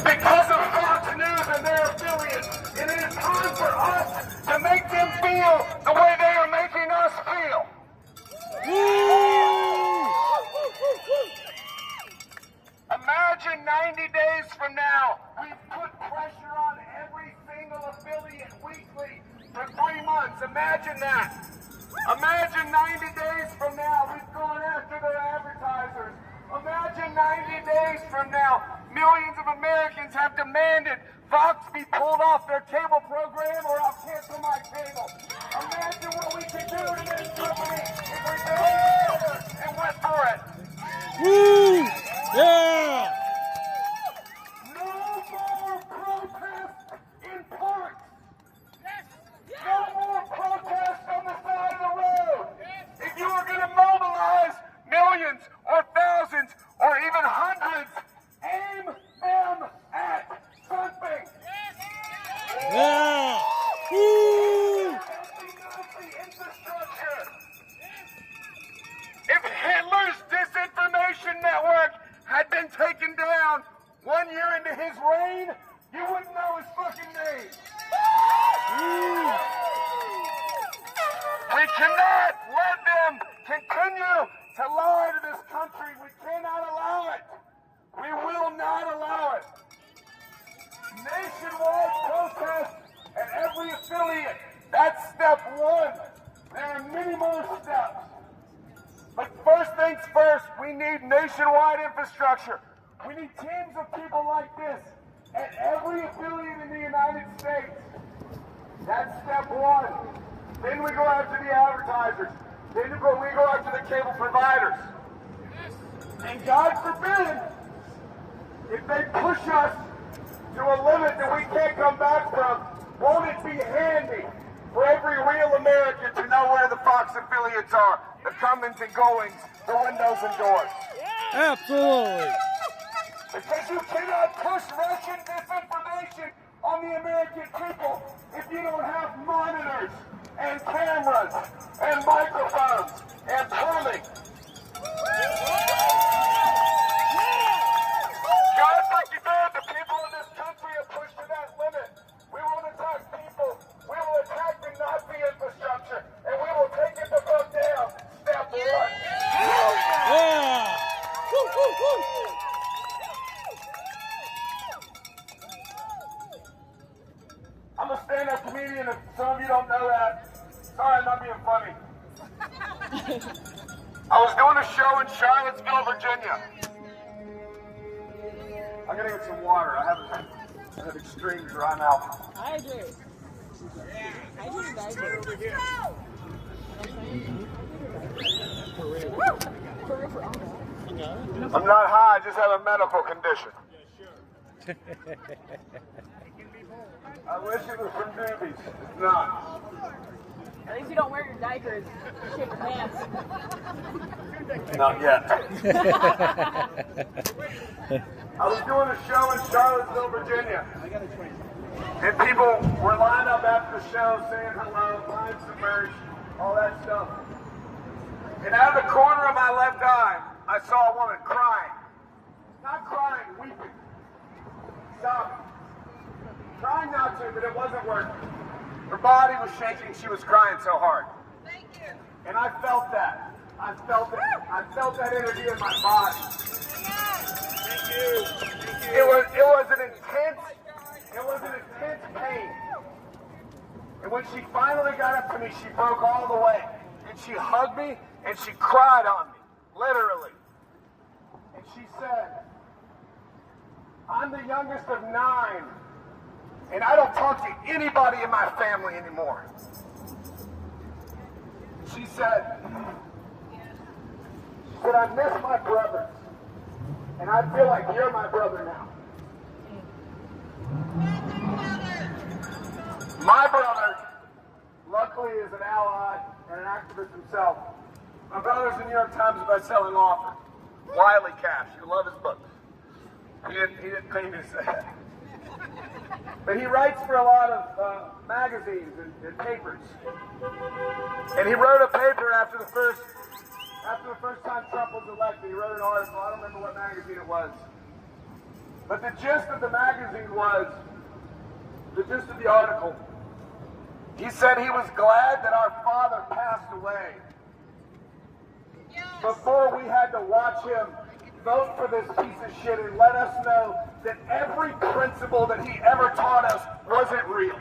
because of Fox News and their affiliates. And it is time for us to make them feel the way they are making us feel. Imagine 90 days from now, we've put pressure on every single affiliate weekly for 3 months. Imagine that. Imagine 90 days from now, we've gone after their advertisers. Imagine 90 days from now, millions of Americans have demanded Fox be pulled off their cable program or I'll cancel my cable. Imagine what we could do to this company if we did together and went for it. Woo! Yeah! No more protests in parks. No more protests on the side of the road. If you are going to mobilize millions or thousands or even hundreds, aim them at something. Yeah! Woo! Nazi infrastructure. If Hitler's disinformation network had been taken down 1 year into his reign, you wouldn't know his fucking name. We cannot let them continue to lie to this country. We cannot allow it. We will not allow it. Nationwide protests at every affiliate. That's step one. There are many more steps. But first things first, we need nationwide infrastructure. We need teams of people like this at every affiliate in the United States. That's step one. Then we go after the advertisers. Then we go after the cable providers. And God forbid, if they push us to a limit that we can't come back from, won't it be handy for every real American to know where the Fox affiliates are, the comings and goings, the windows and doors? Absolutely. Because you cannot push Russian disinformation on the American people if you don't have monitors and cameras and microphones and plumbing. God forbid the people in this country are pushed to that limit. We will attack people. We will attack the Nazi infrastructure. And we will take it the fuck down. Step one. Yeah! Woo, woo, woo. I'm a stand-up comedian. If some of you don't know that, sorry, I'm not being funny. I was doing a show in Charlottesville, Virginia. I gotta get some water. I have extreme dry mouth. I do. I do. Over here. I'm not high. I just have a medical condition. I wish it was from doobies. It's not. At least you don't wear your diapers. Shit your pants. Not yet. I was doing a show in Charlottesville, Virginia. And people were lined up after the show saying hello, mind submerged, all that stuff. And out of the corner of my left eye, I saw a woman crying. Not crying, weeping. Sobbing. Trying not to, but it wasn't working. Her body was shaking. She was crying so hard. Thank you. And I felt that. I felt it. I felt that energy in my body. Thank you. It was an intense pain. And when she finally got up to me, she broke all the way. And she hugged me and she cried on me. Literally. And she said, I'm the youngest of 9. And I don't talk to anybody in my family anymore. She said, I miss my brothers. And I feel like you're my brother now. My brother, luckily, is an ally and an activist himself. My brother's a New York Times best-selling author. Wiley Cash. You love his books. He didn't pay me to say that. But he writes for a lot of magazines and papers. And he wrote a paper after the first time Trump was elected. He wrote an article. I don't remember what magazine it was. But the gist of the magazine was, the gist of the article, he said he was glad that our father passed away before we had to watch him vote for this piece of shit and let us know that every principle that he ever taught us wasn't real.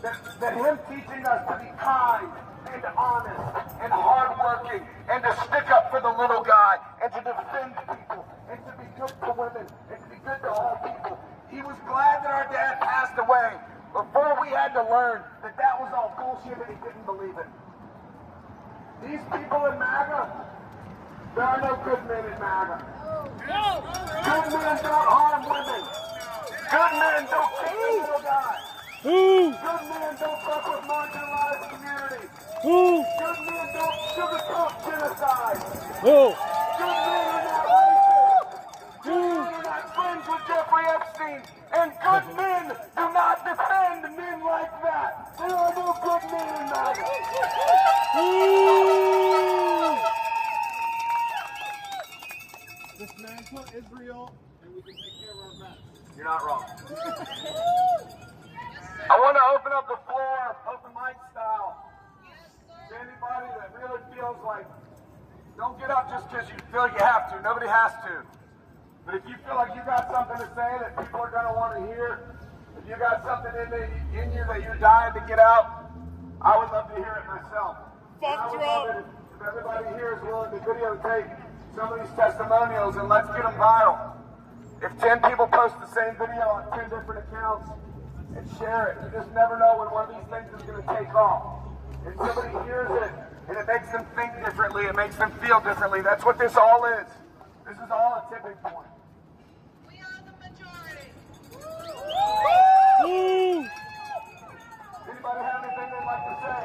That him teaching us to be kind and honest and hardworking and to stick up for the little guy and to defend people and to be good to women and to be good to all people. He was glad that our dad passed away before we had to learn that that was all bullshit and he didn't believe it. These people in MAGA, there are no good men in MAGA. Good men don't harm women. Good men don't kill the little guy. Good men don't fuck with marginalized communities. Good men don't sugarcoat genocide. Good men are not racist. Good men are not friends with Jeffrey Epstein. And good men do not defend men like that. There are no good men in MAGA. Dismantle Israel, and we can take care of our mess. You're not wrong. I want to open up the floor, open mic style. To anybody that really feels like, don't get up just because you feel you have to. Nobody has to. But if you feel like you got something to say that people are going to want to hear, if you got something in you that you're dying to get out, I would love to hear it myself. I would love it if everybody here is willing to videotape some of these testimonials and let's get them viral. If 10 people post the same video on 10 different accounts and share it, you just never know when one of these things is going to take off. And somebody hears it and it makes them think differently, it makes them feel differently. That's what this all is. This is all a tipping point. We are the majority. Anybody have anything they'd like to say?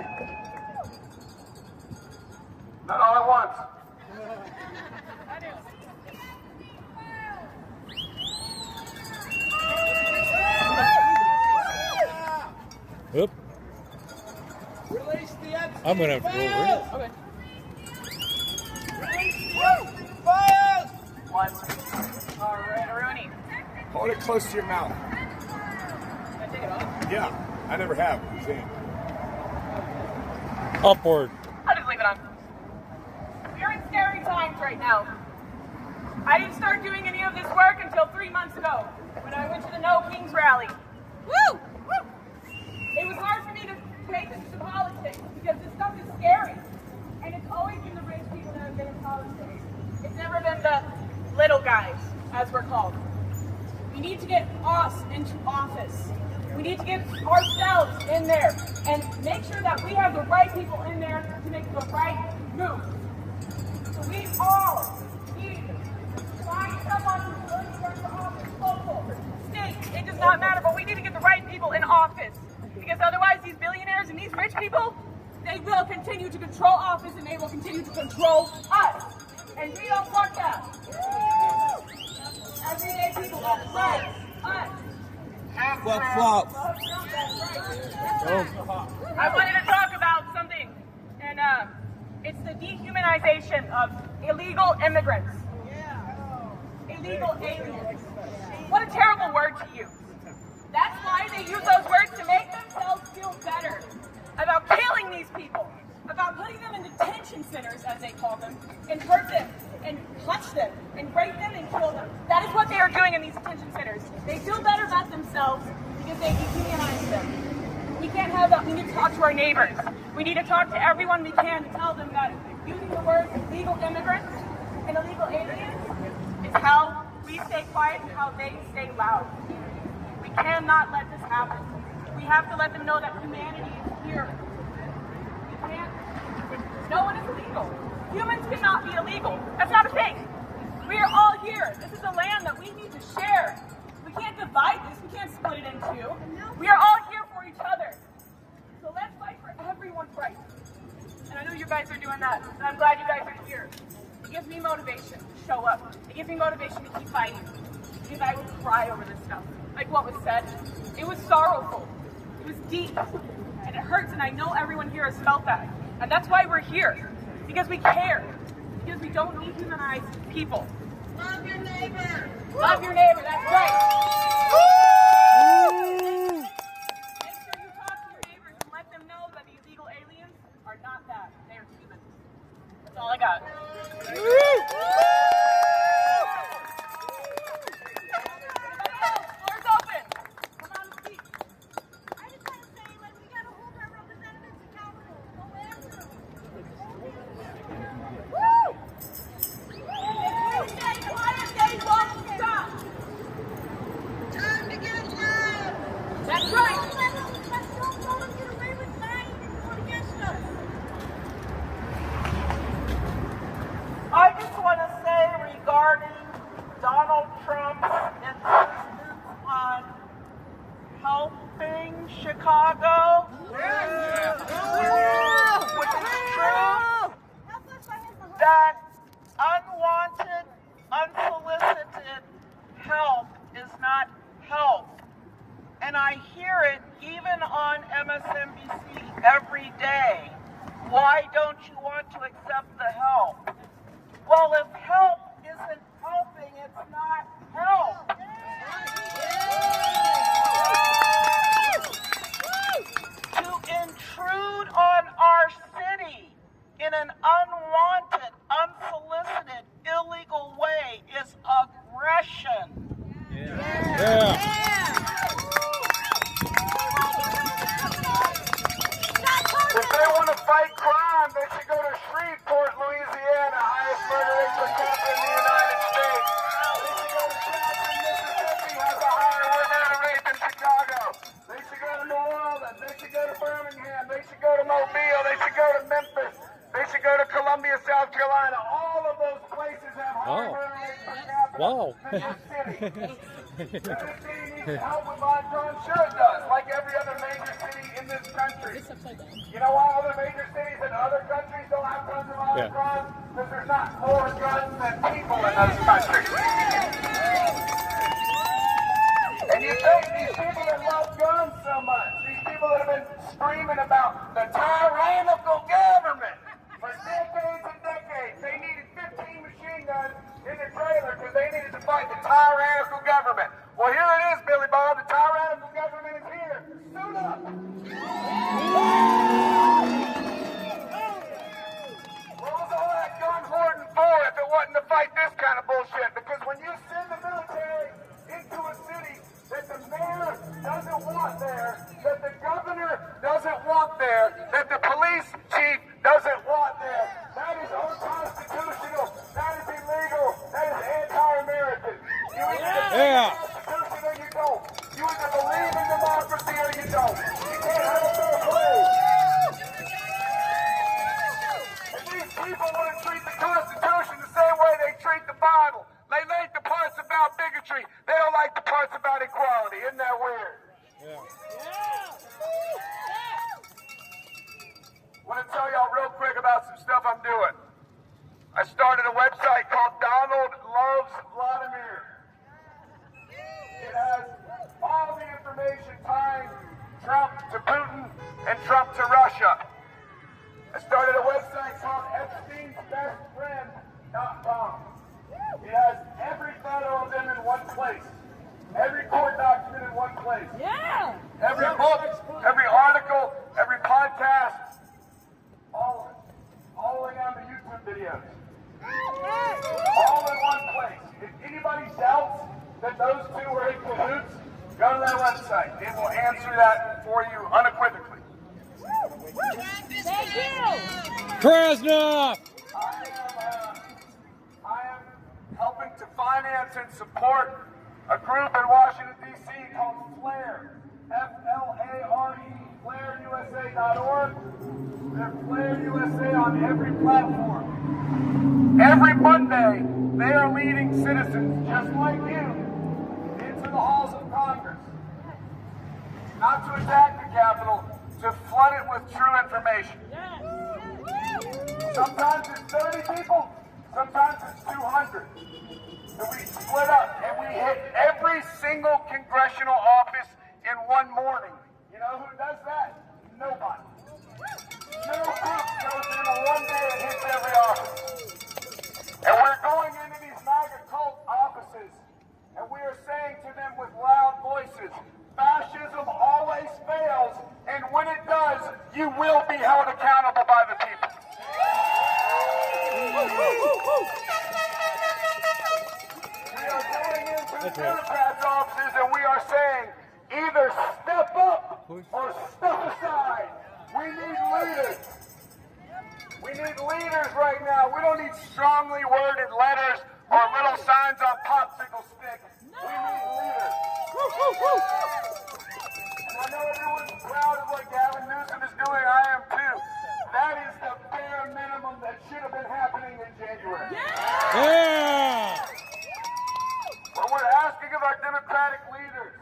Not all at once. Yep. Release the Epstein I'm gonna have to go over it. Okay. Release the Epstein files! One. All right, Rooney. Hold it close to your mouth. Can I take it off? Yeah, I never have. See? Upward. I'll just leave it on. We're in scary times right now. I didn't start doing any of this work until 3 months ago when I went to the No Kings rally. Woo! Woo! It was hard for me to take this to politics because this stuff is scary. And it's always been the rich people that have been in politics. It's never been the little guys, as we're called. We need to get us into office. We need to get ourselves in there and make sure that we have the right people in there to make the right move. So we all need to find someone who's willing to run for office, local, state, it does not matter, but we need to get the right people in office. Because otherwise these billionaires and these rich people, they will continue to control office and they will continue to control us. And we don't want that. Everyday people want rights, us. Flop, flop. I wanted to talk about something, and it's the dehumanization of illegal immigrants. Illegal aliens. What a terrible word to use. That's why they use those words to make themselves feel better about killing these people, about putting them in detention centers, as they call them, and hurt them, and punch them, and rape them, and kill them. That is what they are doing in these detention centers. They feel better about themselves because they dehumanize them. We can't have that. We need to talk to our neighbors. We need to talk to everyone we can to tell them that using the words illegal immigrants and illegal aliens is how we stay quiet and how they stay loud. We cannot let this happen. We have to let them know that humanity is here. We can't. No one is illegal. Humans cannot be illegal. That's not a thing. We are all here. This is a land that we need to share. We can't divide this. We can't split it in two. We are all here for each other. So let's fight for everyone's rights. And I know you guys are doing that. And I'm glad you guys are here. It gives me motivation to show up. It gives me motivation to keep fighting. Because I would cry over this stuff. Like what was said. It was sorrowful. It was deep. And it hurts. And I know everyone here has felt that. And that's why we're here. Because we care. Because we don't dehumanize people. Love your neighbor. Love your neighbor, that's right. Woo! Make sure you talk to your neighbors and let them know that the illegal aliens are not that. They are humans. That's all I got. Floor's open. Come on and speak. I just want to say, like, we got to hold our representatives accountable. Go after them. Woo! Quiet days won't stop. Time to get loud. That's right. Let's don't let them get away with lying and going against us. I just want to say regarding Donald Trump's insistence on helping Chicago, which is true, that unwanted, unsolicited help is not help. And I hear it even on MSNBC every day. Why don't you want to accept the help? Well, if help isn't helping, it's not help. To intrude on our city in an unwanted, unsolicited, illegal way is aggression. Yeah. If they want to fight crime, they should go to Shreveport, Louisiana, highest murder rate per capita in the United States. They should go to Jackson, Mississippi, has a higher murder rate than Chicago. They should go to New Orleans. They should go to Birmingham. They should go to Mobile. They should go to Memphis. They should go to Columbia, South Carolina. All of those places have higher murder rates per capita Wow. than this city. Tennessee needs help with Montrose, sure it does, like every other major city in this country. You know why other major cities in other countries don't have guns and violent crime? Because there's not more guns than people in those countries. And you think these people that love guns so much, these people that have been screaming about the tyrannical government for decades and decades, they needed 15 machine guns in their trailer because they needed to fight the tyrannical government. Well, here it is, Billy Bob. The tyrannical government is here. Suit up. What was all that gun hoarding for if it wasn't to fight this kind of bullshit? Because when you send the military into a city that the mayor doesn't want there, that the governor doesn't want there, that the police chief doesn't want there, that is unconstitutional. That is illegal. That is anti-American. You Yeah. or you don't. You either believe in democracy or you don't. You can't have it both ways. And these people want to treat the Constitution the same way they treat the Bible. They like the parts about bigotry. They don't like the parts about equality. Isn't that weird? Yeah. I want to tell y'all real quick about some stuff I'm doing. I started a website called Donald Loves Vladimir. It has all the information tying Trump to Putin and Trump to Russia. I started a website called Epstein'sBestFriend.com. It has every photo of them in one place, every court document in one place, every book, every article, every podcast, all of it, all the way down to YouTube videos. All in one place. If anybody doubts that those two are in cahoots, go to that website. It will answer that for you unequivocally. Thank you. Krasnov! I am helping to finance and support a group in Washington, D.C. called FLARE. F-L-A-R-E. FLAREUSA.org. They're FLARE USA on every platform. Every Monday, they are leading citizens just like you into the halls of Congress. Not to attack the Capitol, to flood it with true information. Sometimes it's 30 people, sometimes it's 200. And we split up and we hit every single congressional office in one morning. You know who does that? Nobody. No group goes in one day and hits every office. And we're going into these MAGA cult offices forces. Fascism always fails, and when it does, you will be held accountable by the people. We are going into the Democrats' offices and we are saying, either step up or step aside. We need leaders. We need leaders right now. We don't need strongly worded letters or little signs on popsicle sticks. We need leaders. And I know everyone's proud of what Gavin Newsom is doing. I am too. That is the bare minimum that should have been happening in January. Yeah! But we're asking of our Democratic leaders.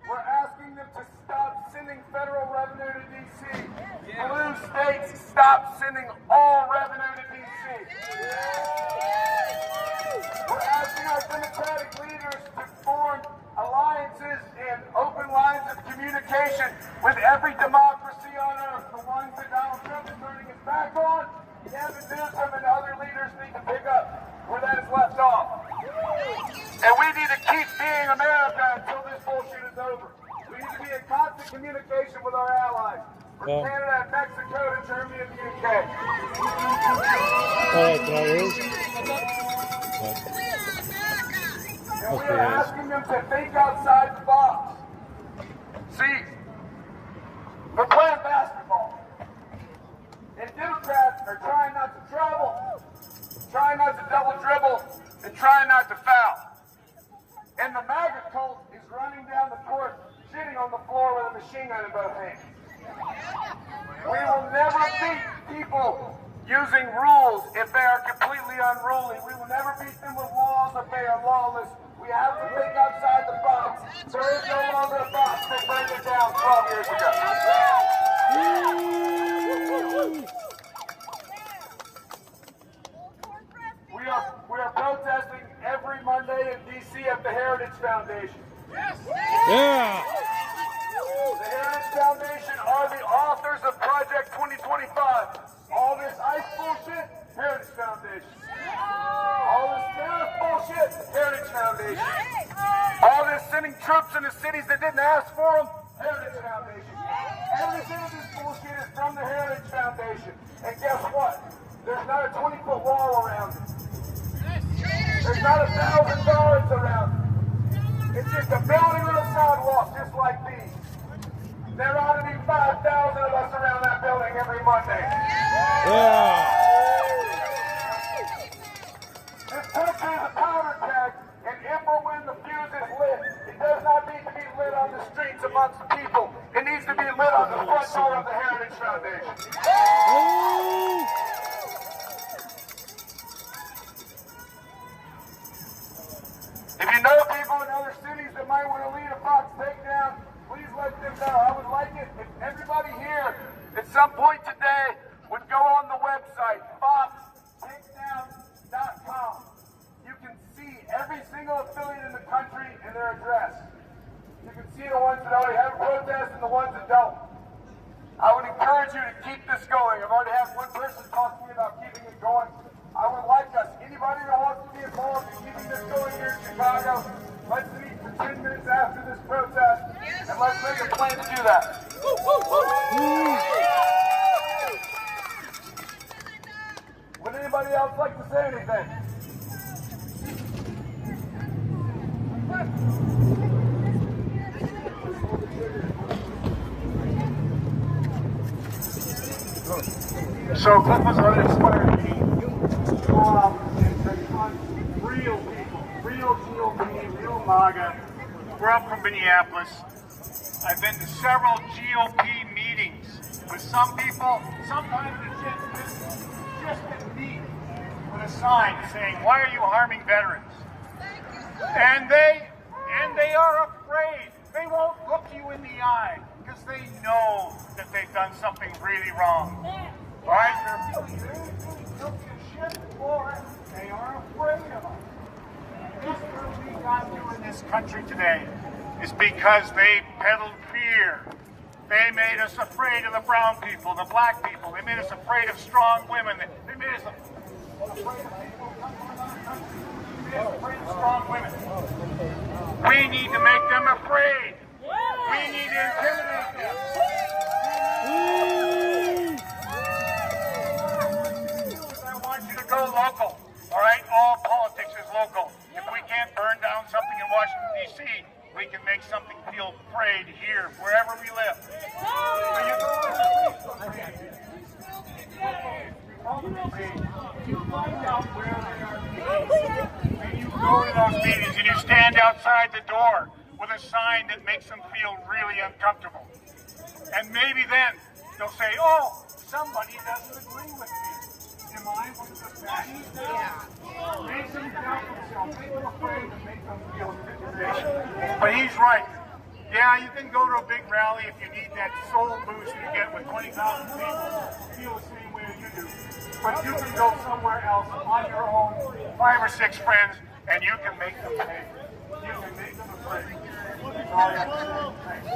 We're asking them to stop sending federal revenue to D.C. Blue states, stop sending all revenue to D.C. We're asking our Democratic leaders to form alliances and open lines of communication with every democracy on earth. The ones that Donald Trump is turning his back on, Gavin Newsom and other leaders need to pick up where that is left off. And we need to keep being America until this bullshit is over. We need to be in constant communication with our allies. From Canada and Mexico to Germany and the UK. And we are asking them to think outside the box. See, we're playing basketball. And Democrats are trying not to travel, trying not to double dribble, and trying not to foul. And the MAGA cult is running down the court, sitting on the floor with a machine gun in both hands. We will never beat people using rules if they are completely unruly. We will never beat them with laws if they are lawless. We have to think outside the box. There is no longer a box that burned it down 12 years ago. We are protesting every Monday in D.C. at the Heritage Foundation. Yeah! The Heritage Foundation are the authors of Project 2025. All this ICE bullshit, Heritage Foundation. All this tariff bullshit, Heritage Foundation. All this sending troops into cities that didn't ask for them, Heritage Foundation. Everything of this bullshit is from the Heritage Foundation. And guess what? There's not a 20-foot wall around it. There's not 1,000 guards around it. It's just a building with a sidewalk just like these. There ought to be 5,000 of us around that building every Monday. Yeah! This country is a powder keg, and if or when the fuse is lit, it does not need to be lit on the streets amongst the people. It needs to be lit on the front door of the Heritage Foundation. If you know people in other cities that might want to lead a Fox takedown, please let them know. I would like it if everybody here at some point today would go on the website, foxtakedown.com. You can see every single affiliate in the country and their address. You can see the ones that already have protests and the ones that don't. I would encourage you to keep this going. I've already had one person talk to me about keeping it going. I would like us, anybody that wants to be involved in keeping this going here in Chicago, let's meet for 10 minutes after this protest, and let's make a plan to do that. Would anybody else like to say anything? So Cliff was uninspired me to go out and confront real people, real GOP, real MAGA. We're up from Minneapolis. I've been to several GOP meetings with some people. Sometimes it's just a meet with a sign saying, "Why are you harming veterans?" And they are afraid. They won't look you in the eye because they know that they've done something really wrong. All right? They're feeling guilty of shit for it. They are afraid of us. This is what we got to in this country today is because they peddled fear. They made us afraid of the brown people, the black people. They made us afraid of strong women. They made us afraid of people who come from another country. They made us afraid of strong women. We need to make them afraid. We need to intimidate them. I want you to go local. All right? All politics is local. If we can't burn down something in Washington, D.C., we can make something feel afraid here, wherever we live. You find out where they are meeting, and you go to those meetings and you stand outside the door with a sign that makes them feel really uncomfortable. And maybe then they'll say, oh, somebody doesn't agree with me. Am I one of the fatties? Yeah. Make them doubt themselves. Make them afraid to make them feel intimidation. But he's right. Yeah, you can go to a big rally if you need that soul boost you get with 20,000 people feel the same way you do. But you can go somewhere else on your own, 5 or 6 friends, and you can make them pay. You can make them afraid. That's all you have to say. Thanks.